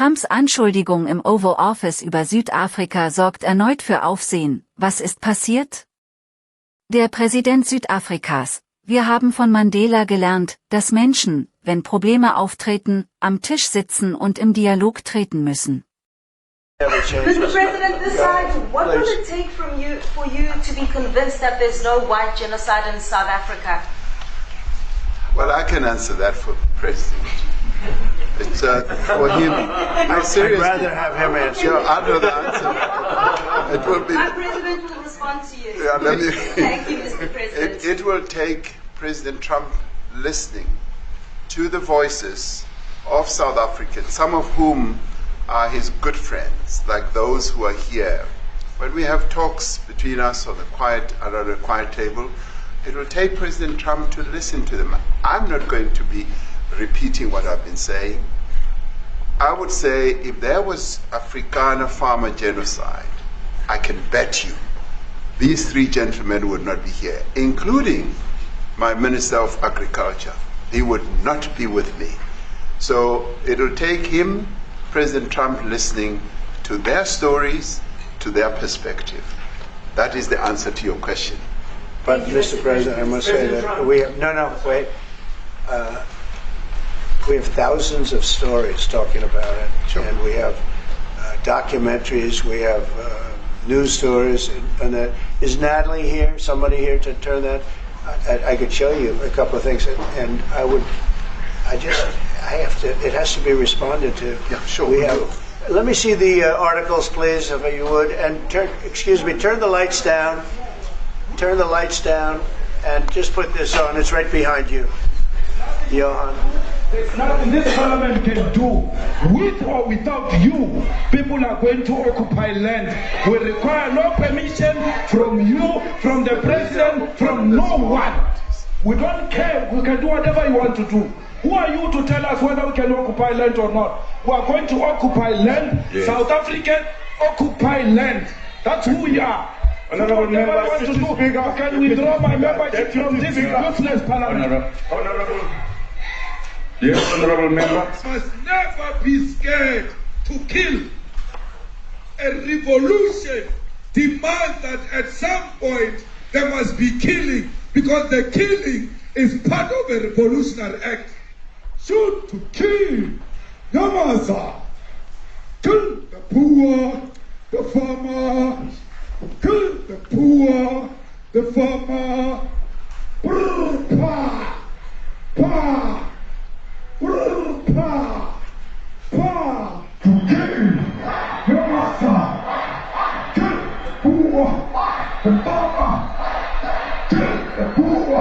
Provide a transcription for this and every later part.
Trumps Anschuldigung im Oval Office über Südafrika sorgt erneut für Aufsehen. Was ist passiert? Der Präsident Südafrikas: Wir haben von Mandela gelernt, dass Menschen, wenn Probleme auftreten, am Tisch sitzen und im Dialog treten müssen. Mr. President, decide what will it take for you to be convinced that there's no white genocide in South Africa? Well, I can answer that for the President. It's for him. No, seriously. I'd rather have him answer. Yeah, I'd rather answer. It will be. My President will respond to you. Yeah, let me, Thank you, Mr. President. It will take President Trump listening to the voices of South Africans, some of whom are his good friends, like those who are here. When we have talks between us on around the quiet table, it will take President Trump to listen to them. I'm not going to be repeating what I've been saying. I would say if there was Afrikaner farmer genocide, I can bet you these three gentlemen would not be here, including my Minister of Agriculture. He would not be with me. So it'll take him, President Trump, listening to their stories, to their perspective. That is the answer to your question. But, Mr. President, I must say that we have, we have thousands of stories talking about it. Sure. And we have documentaries, we have news stories, and that. Is Natalie here? Somebody here to turn that? I could show you a couple of things, and it has to be responded to. Yeah, sure. Let me see the articles, please, if you would, and turn the lights down. Turn the lights down, and just put this on. It's right behind you, Johan. There's nothing this parliament can do. With or without you, people are going to occupy land. We require no permission from you, from the president, from no one. We don't care. We can do whatever you want to do. Who are you to tell us whether we can occupy land or not? We are going to occupy land. Yes. South African occupy land. That's who we are. Honorable members, I can withdraw my membership from this useless parliament. Yes, honorable member. Must never be scared to kill. A revolution demands that at some point there must be killing, because the killing is part of a revolutionary act. Shoot to kill. Yamasa. Kill the poor, the farmer. Kill the poor, the farmer. Brr, pa, pa. Brr, pa, pa. To kill. Yamasa. Kill the poor, the farmer. Kill the poor,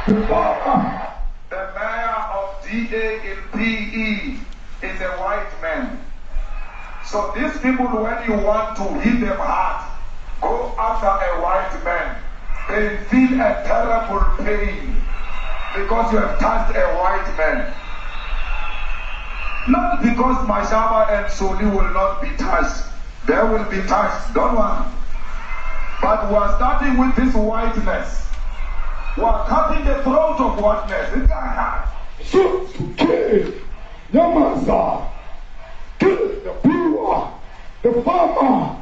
the farmer. The mayor of DA in PE is a white man. So these people, when you want to hit them hard, go after a white man. They feel a terrible pain because you have touched a white man. Not because Mashaba and Soli will not be touched. They will be touched, don't worry. But we are starting with this whiteness. We are cutting the throat of whiteness. It's hard. Shoot to kill. Yamasa. Kill the poor, the farmer.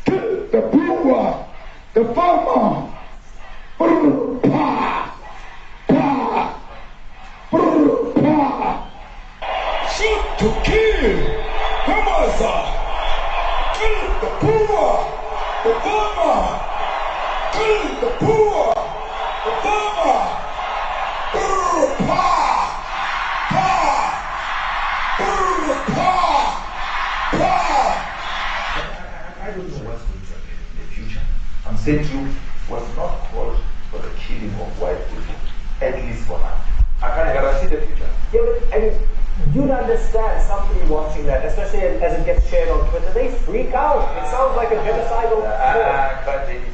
Kill the poor, the farmer. Brr, pa, pa. Brr, pa. Shoot to kill. Yamasa. Kill the poor, the farmer. Kill the poor, the farmer. Brr, pa, pa. Brr, pa, pa. I don't know what's going to happen in the future. I'm saying you was not called for the killing of white people, at least for now. I can't guarantee the future. Yeah, but I mean, you'd understand somebody watching that, especially as it gets shared on Twitter, they freak out. It sounds like a genocidal But it is.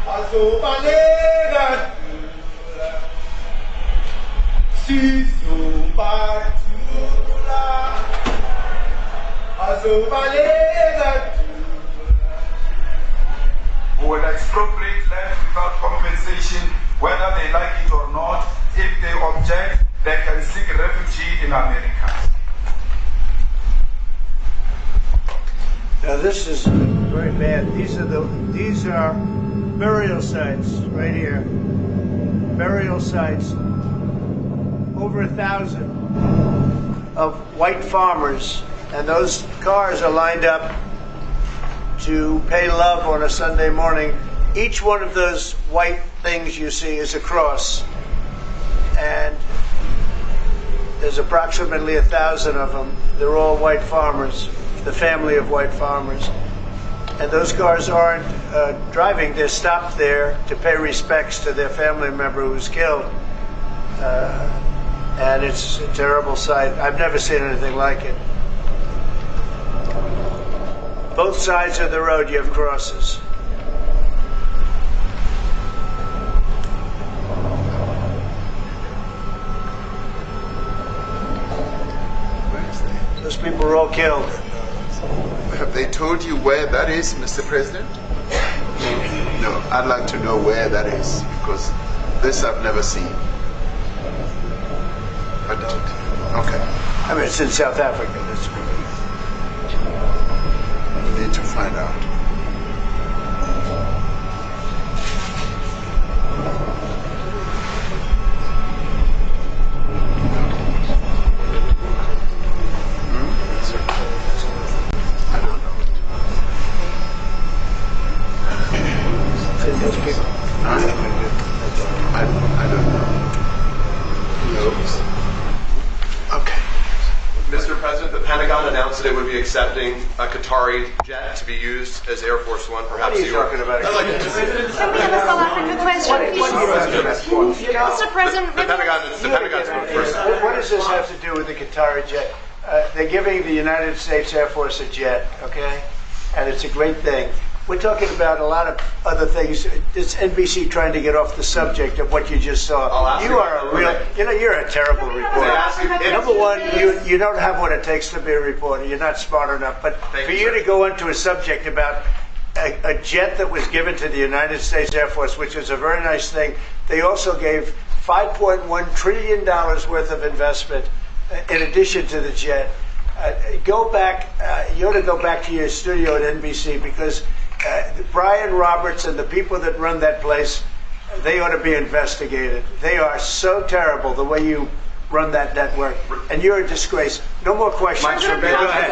Azobalega who will expropriate land without compensation, whether they like it or not. If they object, they can seek refuge in America. Now this is very bad. These are burial sites right here. Burial sites. Over 1,000 of white farmers, and those cars are lined up to pay love on a Sunday morning. Each one of those white things you see is a cross, and there's approximately 1,000 of them. They're all white farmers, the family of white farmers. And those cars aren't driving, they're stopped there to pay respects to their family member who's killed. And it's a terrible sight. I've never seen anything like it. Both sides of the road you have crosses. Those people were all killed. Have they told you where that is, Mr. President? No, I'd like to know where that is, because this I've never seen. I don't. Okay. I mean, it's in South Africa. We need to find out. I don't know. Those people. I don't know. No. Okay. Mr. President, the Pentagon announced that it would be accepting a Qatari jet to be used as Air Force One. Perhaps What are you talking about? Can we have a South African question? Mr. President, the Pentagon's moved first. What does this have to do with the Qatari jet? They're giving the United States Air Force a jet, okay? And it's a great thing. We're talking about a lot of other things. It's NBC trying to get off the subject of what you just saw. You are a real, you're a terrible reporter. Number one, you don't have what it takes to be a reporter. You're not smart enough. But for you to go into a subject about a jet that was given to the United States Air Force, which is a very nice thing, they also gave $5.1 trillion worth of investment in addition to the jet. Go back, you ought to go back to your studio at NBC, because Brian Roberts and the people that run that place, they ought to be investigated. They are so terrible the way you run that network, and you're a disgrace. No more questions from me. Go ahead.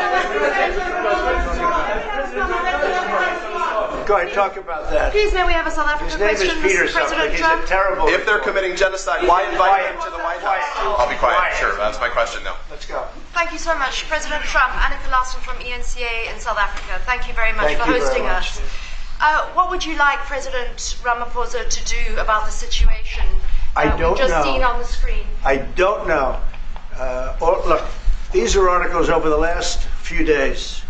Go ahead, talk about that. please may we have a South African question? His name is Peter Mr. President something. He's Trump? a terrible If they're reporter. committing genocide, why invite them to the White House? I'll be quiet. Sure, that's my question now. Let's go. Thank you so much, President Trump. Annika Larson from ENCA in South Africa. Thank you very much Thank for you very hosting much. us. What would you like President Ramaphosa to do about the situation I don't we've just know. seen on the screen? I don't know. Look, these are articles over the last few days.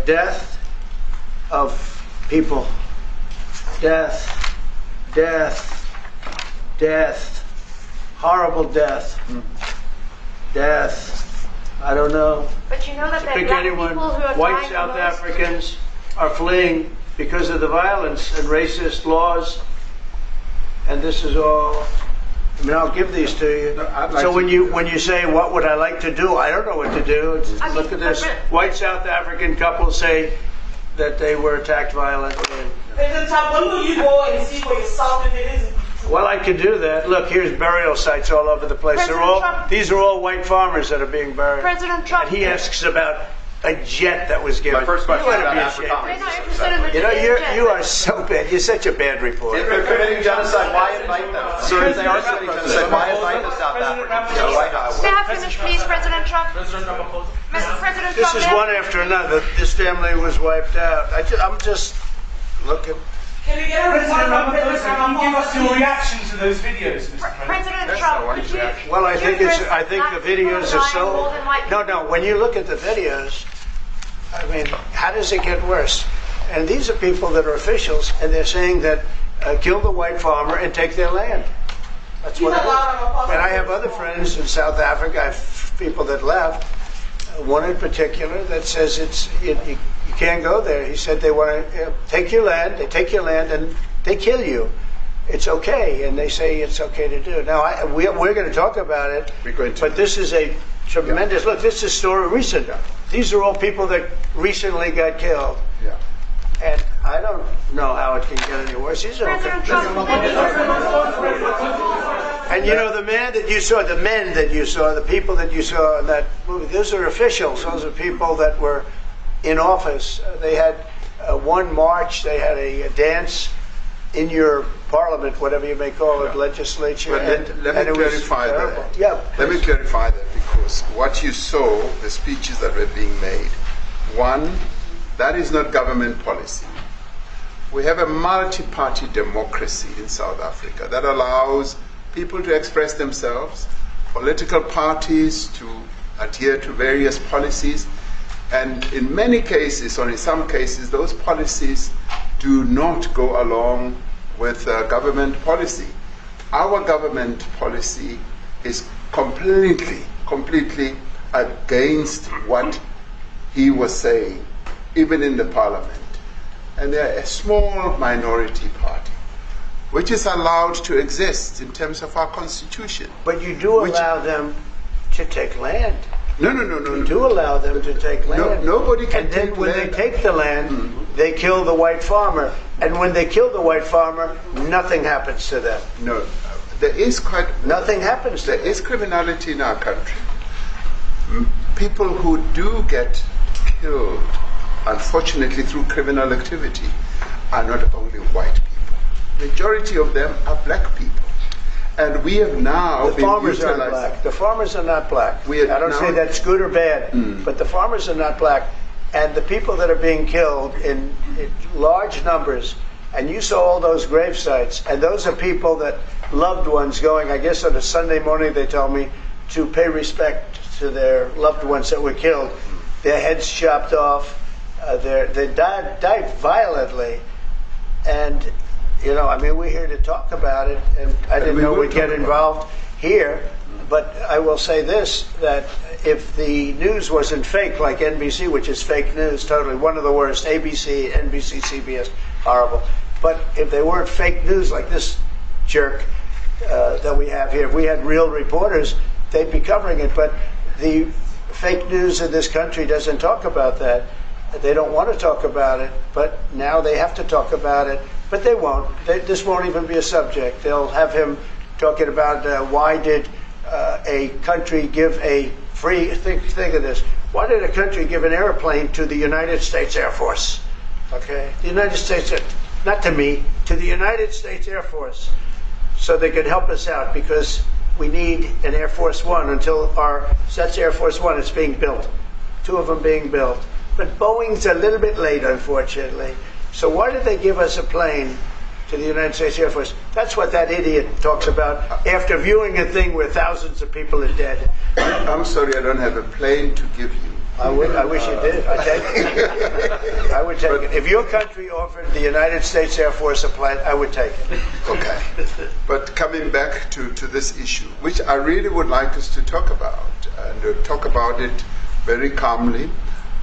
Death of people. Death. Death. Death. Horrible death. Death. I don't know. But you know that there are Pick black anyone. people who are White dying South the most? Africans are fleeing because of the violence and racist laws. And this is all. I mean, I'll give these to you. So when you say, what would I like to do? I don't know what to do. Look at this. White South African couple say that they were attacked violently. President Trump, when will you go and see for yourself if it is? Well, I could do that. Look, here's burial sites all over the place. These are all white farmers that are being buried. President Trump. And he asks about a jet that was given. My first question You is ought to about be Africa. They're ashamed. not interested in the You know, jet. you are so bad. You're such a bad reporter. If they're committing genocide, why invite them? Sir, if they are committing genocide, why invite the South Africans to the White House? May I finish, please, President Trump? President Ramaphosa. Mr. President This Trump. is one after another. This family was wiped out. I'm just looking. Can we get a report President from President Ramaphosa, can you give us your Ramaphosa? reaction to those videos, Mr. President? President Trump, could you? Well, I could think you it's. address I think black the people videos are dying so. more than white people? No. When you look at the videos, I mean, how does it get worse? And these are people that are officials, and they're saying that kill the white farmer and take their land. That's what it is. And I have other friends in South Africa. I have people that left. one in particular that says you can't go there. He said they want to take your land, they take your land, and they kill you. It's okay, and they say it's okay to do. Now, we're going to talk about it, but this is a tremendous, look, this is a story recent. These are all people that recently got killed. Yeah. And I don't know how it can get any worse. These are and you know, the men that you saw, the people that you saw in that movie, those are officials. Those are people that were in office. They had one march, they had a dance in your parliament, whatever you may call it, legislature. Let me clarify that. Yeah, let me clarify that, because what you saw, the speeches that were being made, one, that is not government policy. We have a multi-party democracy in South Africa that allows people to express themselves, political parties to adhere to various policies, and in many cases, or in some cases, those policies do not go along with government policy. Our government policy is completely against what he was saying, even in the parliament. And they're a small minority party, which is allowed to exist in terms of our constitution. But you do allow them to take land. No. You do allow them to take land. Nobody can take land. And then when they take the land, they kill the white farmer. And when they kill the white farmer, nothing happens to them. No, there is nothing happens to them. There is criminality in our country. People who do get killed, unfortunately, through criminal activity, are not only white people. Majority of them are black people. And we have now the farmers are not black. The farmers are not black. I don't say that's good or bad, but the farmers are not black. And the people that are being killed in large numbers, and you saw all those grave sites, and those are people that loved ones going, I guess on a Sunday morning, they told me, to pay respect to their loved ones that were killed. Their heads chopped off. They died violently. And, you know, I mean, we're here to talk about it, and I didn't know we'd get involved here. But I will say this, that if the news wasn't fake, like NBC, which is fake news, totally, one of the worst, ABC, NBC, CBS, horrible. But if they weren't fake news like this jerk that we have here, if we had real reporters, they'd be covering it. But the fake news in this country doesn't talk about that. They don't want to talk about it, but now they have to talk about it. But they won't. This won't even be a subject. They'll have him talking about why did a country give a free, think of this, why did a country give an airplane to the United States Air Force? Okay? The United States, not to me, to the United States Air Force, so they could help us out, because we need an Air Force One until that's Air Force One, it's being built. 2 of them being built. But Boeing's a little bit late, unfortunately. So why did they give us a plane to the United States Air Force? That's what that idiot talks about after viewing a thing where thousands of people are dead. I'm sorry, I don't have a plane to give you. I wish you did. I'd take it. I would take it. If your country offered the United States Air Force a plane, I would take it. Okay. But coming back to this issue, which I really would like us to talk about, and talk about it very calmly.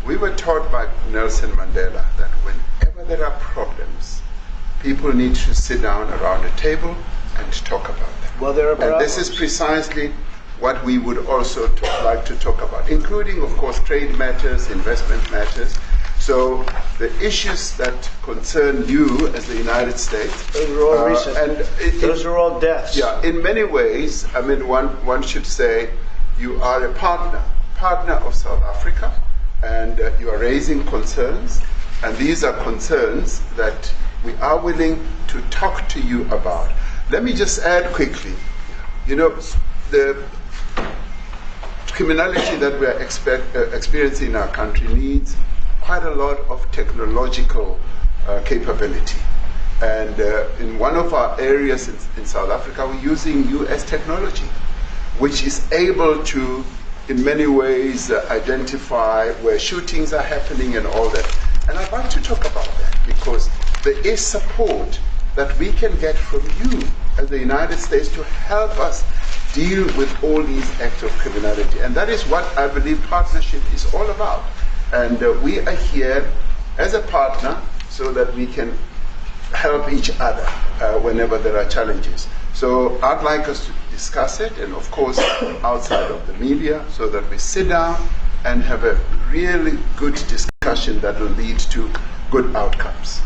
We were taught by Nelson Mandela that whenever there are problems, people need to sit down around a table and talk about them. Well, there are problems. And this is precisely what we would also like to talk about, including, of course, trade matters, investment matters. So the issues that concern you as the United States. Those are all recent. Those are all deaths. Yeah, in many ways, I mean, one should say you are a partner of South Africa, and you are raising concerns, and these are concerns that we are willing to talk to you about. Let me just add quickly, you know, the criminality that we are experiencing in our country needs quite a lot of technological capability. And in one of our areas in South Africa, we're using US technology, which is able to, in many ways, identify where shootings are happening and all that. And I'd like to talk about that, because there is support that we can get from you as the United States to help us deal with all these acts of criminality. And that is what I believe partnership is all about. And we are here as a partner so that we can help each other whenever there are challenges. So I'd like us to discuss it, and of course outside of the media, so that we sit down and have a really good discussion that will lead to good outcomes.